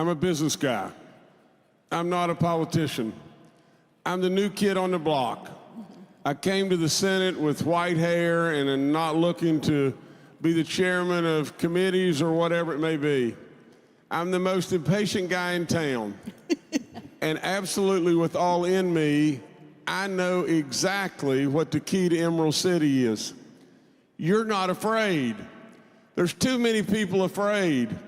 I'm a business guy. I'm not a politician. I'm the new kid on the block. I came to the Senate with white hair and am not looking to be the chairman of committees or whatever it may be. I'm the most impatient guy in town. And absolutely with all in me, I know exactly what the key to Emerald City is. You're not afraid. There's too many people afraid.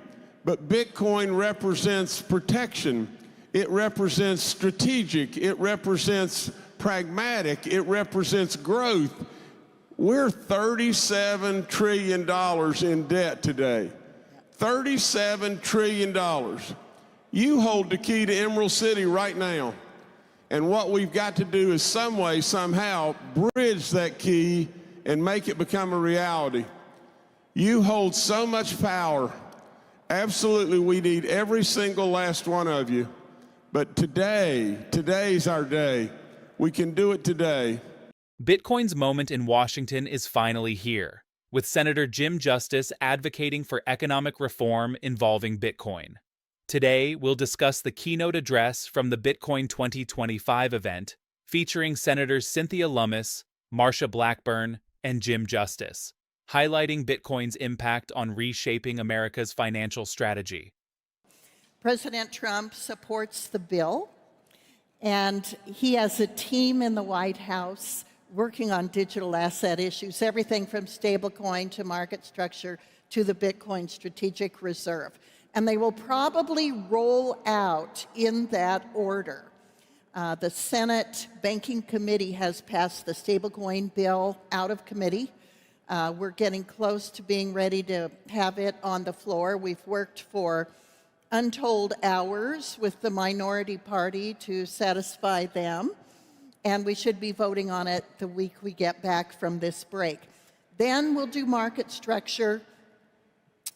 But Bitcoin represents protection. It represents strategic. It represents pragmatic. It represents growth. We're $37 trillion in debt today. $37 trillion. You hold the key to Emerald City right now. And what we've got to do is some way, somehow, bridge that key and make it become a reality. You hold so much power. Absolutely, we need every single last one of you. But today's our day. We can do it today. Bitcoin's moment in Washington is finally here, with Senator Jim Justice advocating for economic reform involving Bitcoin. Today, we'll discuss the keynote address from the Bitcoin 2025 event, featuring Senators Cynthia Lummis, Marsha Blackburn, and Jim Justice, highlighting Bitcoin's impact on reshaping America's financial strategy. President Trump supports the bill, and he has a team in the White House working on digital asset issues, everything from stablecoin to market structure to the Bitcoin Strategic Reserve. And they will probably roll out in that order. The Senate Banking Committee has passed the stablecoin bill out of committee. We're getting close to being ready to have it on the floor. We've worked for untold hours with the minority party to satisfy them, and we should be voting on it the week we get back from this break. Then we'll do market structure,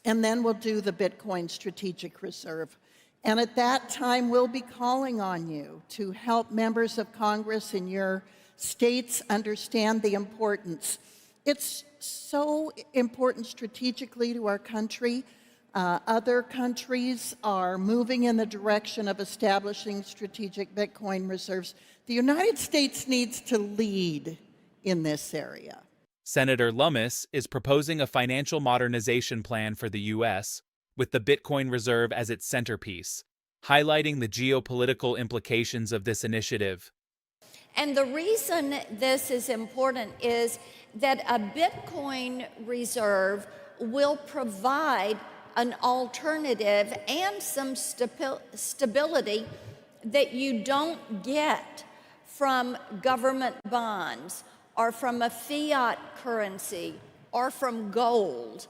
and then we'll do the Bitcoin Strategic Reserve. And at that time, we'll be calling on you to help members of Congress in your states understand the importance. It's so important strategically to our country. Other countries are moving in the direction of establishing strategic Bitcoin reserves. The United States needs to lead in this area. Senator Lummis is proposing a financial modernization plan for the U.S., with the Bitcoin Reserve as its centerpiece, highlighting the geopolitical implications of this initiative. And the reason this is important is that a Bitcoin reserve will provide an alternative and some stability that you don't get from government bonds or from a fiat currency or from gold.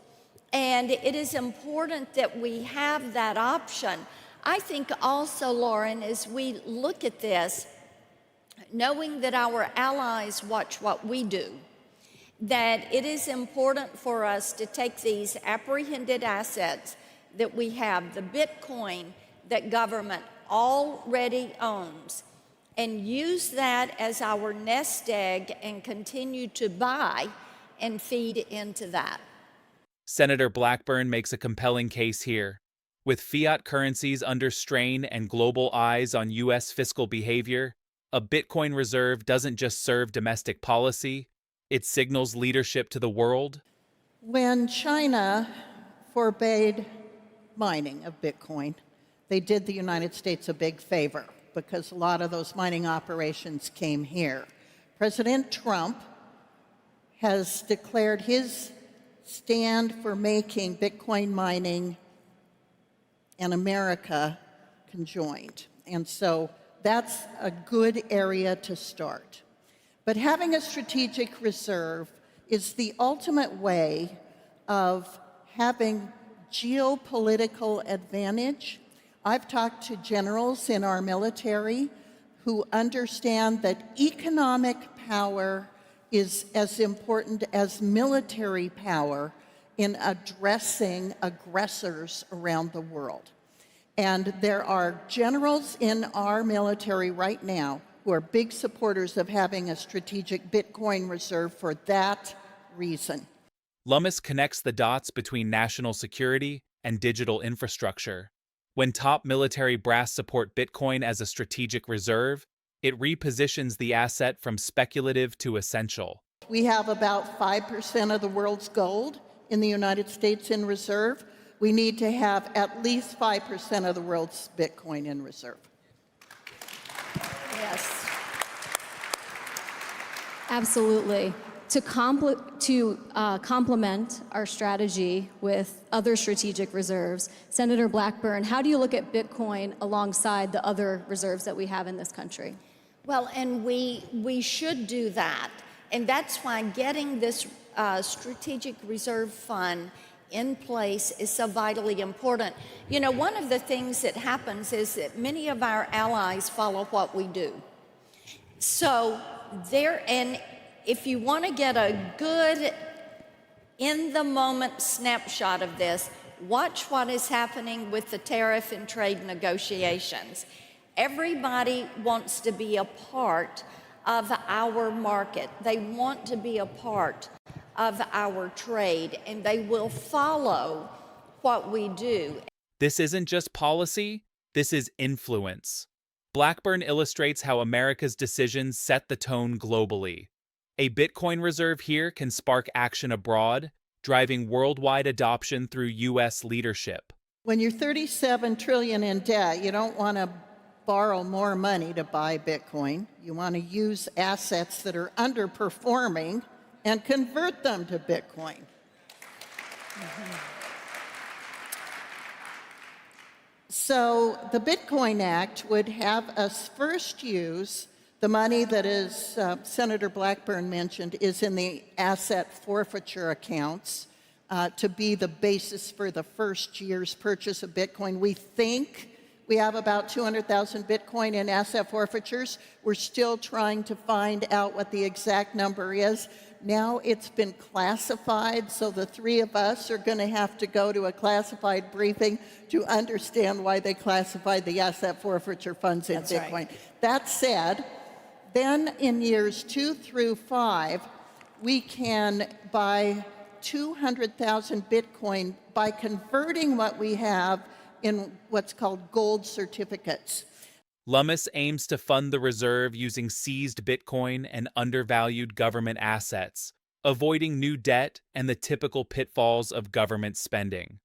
And it is important that we have that option. I think also, Lauren, as we look at this, knowing that our allies watch what we do, that it is important for us to take these apprehended assets that we have, the Bitcoin that government already owns, and use that as our nest egg and continue to buy and feed into that. Senator Blackburn makes a compelling case here. With fiat currencies under strain and global eyes on U.S. fiscal behavior, a Bitcoin reserve doesn't just serve domestic policy, it signals leadership to the world. When China forbade mining of Bitcoin, they did the United States a big favor because a lot of those mining operations came here. President Trump has declared his stand for making Bitcoin mining and America conjoined. And so that's a good area to start. But having a strategic reserve is the ultimate way of having geopolitical advantage. I've talked to generals in our military who understand that economic power is as important as military power in addressing aggressors around the world. And there are generals in our military right now who are big supporters of having a strategic Bitcoin reserve for that reason. Lummis connects the dots between national security and digital infrastructure. When top military brass support Bitcoin as a strategic reserve, it repositions the asset from speculative to essential. We have about 5% of the world's gold in the United States in reserve. We need to have at least 5% of the world's Bitcoin in reserve. Yes. Absolutely. To complement our strategy with other strategic reserves, Senator Blackburn, how do you look at Bitcoin alongside the other reserves that we have in this country? Well, and we should do that. And that's why getting this strategic reserve fund in place is so vitally important. You know, one of the things that happens is that many of our allies follow what we do. So and if you want to get a good in-the-moment snapshot of this, watch what is happening with the tariff and trade negotiations. Everybody wants to be a part of our market. They want to be a part of our trade, and they will follow what we do. This isn't just policy, this is influence. Blackburn illustrates how America's decisions set the tone globally. A Bitcoin reserve here can spark action abroad, driving worldwide adoption through U.S. leadership. When you're $37 trillion in debt, you don't want to borrow more money to buy Bitcoin. You want to use assets that are underperforming and convert them to Bitcoin. So the Bitcoin Act would have us first use the money that is, Senator Blackburn mentioned, is in the asset forfeiture accounts to be the basis for the first year's purchase of Bitcoin. We think we have about 200,000 Bitcoin in asset forfeitures. We're still trying to find out what the exact number is. Now it's been classified, so the three of us are going to have to go to a classified briefing to understand why they classified the asset forfeiture funds in Bitcoin. Right. That said, then in years 2 through 5, we can buy 200,000 Bitcoin by converting what we have in what's called gold certificates. Lummis aims to fund the reserve using seized Bitcoin and undervalued government assets, avoiding new debt and the typical pitfalls of government spending.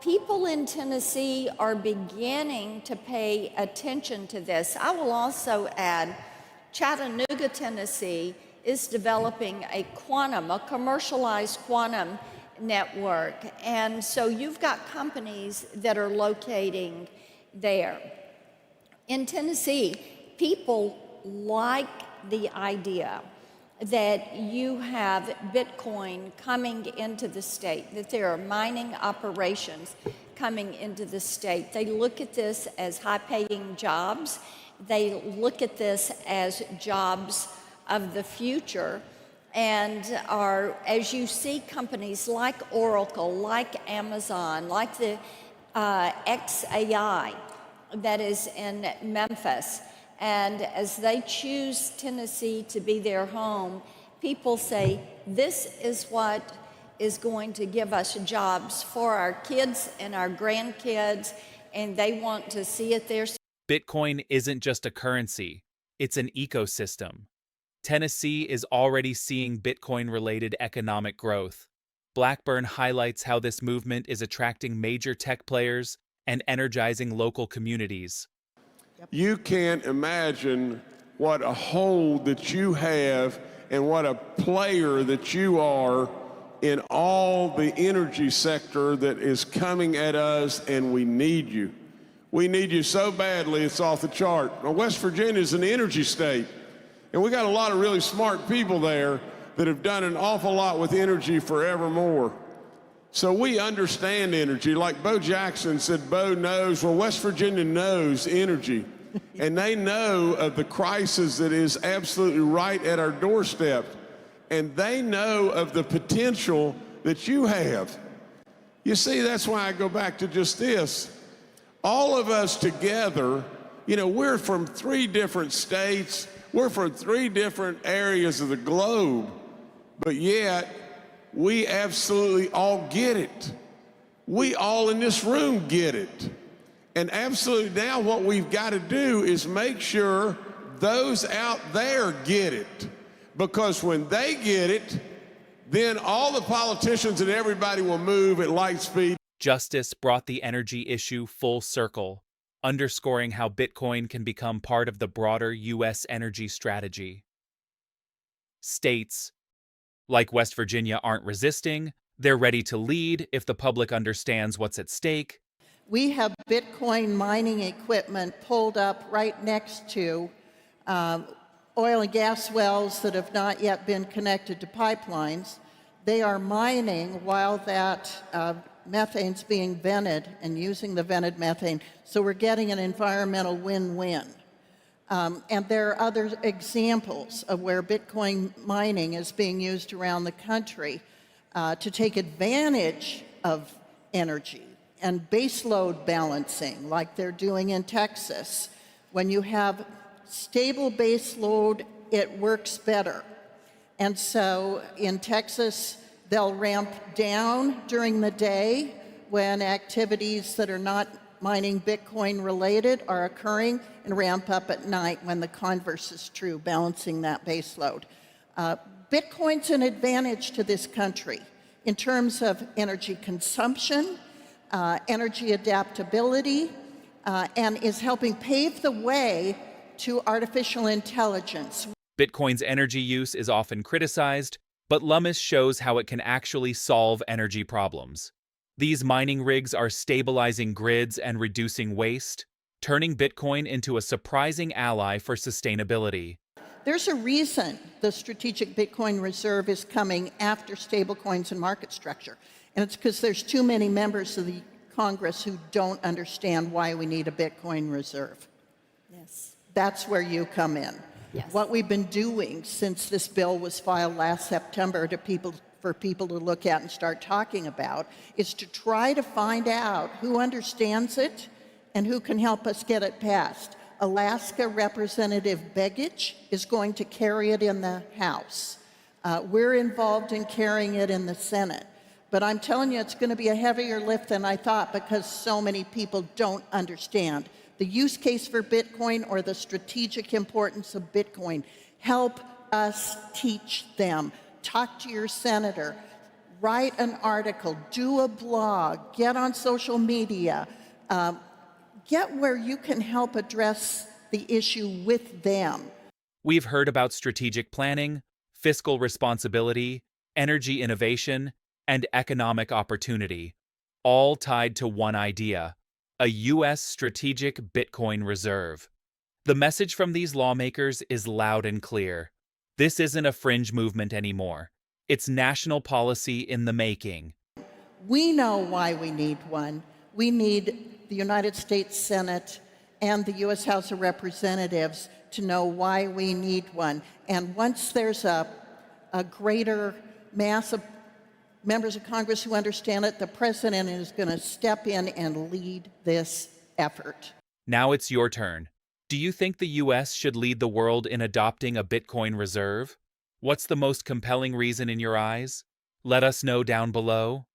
People in Tennessee are beginning to pay attention to this. I will also add, Chattanooga, Tennessee is developing a commercialized quantum network. And so you've got companies that are locating there. In Tennessee, people like the idea that you have Bitcoin coming into the state, that there are mining operations coming into the state. They look at this as high-paying jobs. They look at this as jobs of the future, and as you see companies like Oracle, like Amazon, like the XAI that is in Memphis, and as they choose Tennessee to be their home, people say, this is what is going to give us jobs for our kids and our grandkids, and they want to see it there. Bitcoin isn't just a currency, it's an ecosystem. Tennessee is already seeing Bitcoin-related economic growth. Blackburn highlights how this movement is attracting major tech players and energizing local communities. You can't imagine what a hold that you have and what a player that you are in all the energy sector that is coming at us, and we need you. We need you so badly, it's off the chart. Now, West Virginia is an energy state, and we got a lot of really smart people there that have done an awful lot with energy forevermore. So we understand energy. Like Bo Jackson said, Bo knows, well, West Virginia knows energy. And they know of the crisis that is absolutely right at our doorstep. And they know of the potential that you have. You see, that's why I go back to just this. All of us together, you know, we're from 3 different states. We're from 3 different areas of the globe. But yet, we absolutely all get it. We all in this room get it. And absolutely now what we've got to do is make sure those out there get it. Because when they get it, then all the politicians and everybody will move at light speed. Justice brought the energy issue full circle, underscoring how Bitcoin can become part of the broader U.S. energy strategy. States, like West Virginia, aren't resisting. They're ready to lead if the public understands what's at stake. We have Bitcoin mining equipment pulled up right next to oil and gas wells that have not yet been connected to pipelines. They are mining while that methane's being vented and using the vented methane. So we're getting an environmental win-win. And there are other examples of where Bitcoin mining is being used around the country to take advantage of energy and baseload balancing like they're doing in Texas. When you have stable baseload, it works better. And so in Texas, they'll ramp down during the day when activities that are not mining Bitcoin related are occurring, and ramp up at night when the converse is true, balancing that baseload. Bitcoin's an advantage to this country in terms of energy consumption, energy adaptability, and is helping pave the way to artificial intelligence. Bitcoin's energy use is often criticized, but Lummis shows how it can actually solve energy problems. These mining rigs are stabilizing grids and reducing waste, turning Bitcoin into a surprising ally for sustainability. There's a reason the strategic Bitcoin reserve is coming after stablecoins and market structure. And it's because there's too many members of the Congress who don't understand why we need a Bitcoin reserve. Yes. That's where you come in. Yes. What we've been doing since this bill was filed last September for people to look at and start talking about is to try to find out who understands it and who can help us get it passed. Alaska Representative Begich is going to carry it in the House. We're involved in carrying it in the Senate. But I'm telling you, it's going to be a heavier lift than I thought because so many people don't understand the use case for Bitcoin or the strategic importance of Bitcoin. Help us teach them. Talk to your senator. Write an article. Do a blog. Get on social media. Get where you can help address the issue with them. We've heard about strategic planning, fiscal responsibility, energy innovation, and economic opportunity, all tied to one idea: a U.S. strategic Bitcoin reserve. The message from these lawmakers is loud and clear. This isn't a fringe movement anymore. It's national policy in the making. We know why we need one. We need the United States Senate and the U.S. House of Representatives to know why we need one. And once there's a greater mass of members of Congress who understand it, the president is going to step in and lead this effort. Now it's your turn. Do you think the U.S. should lead the world in adopting a Bitcoin reserve? What's the most compelling reason in your eyes? Let us know down below.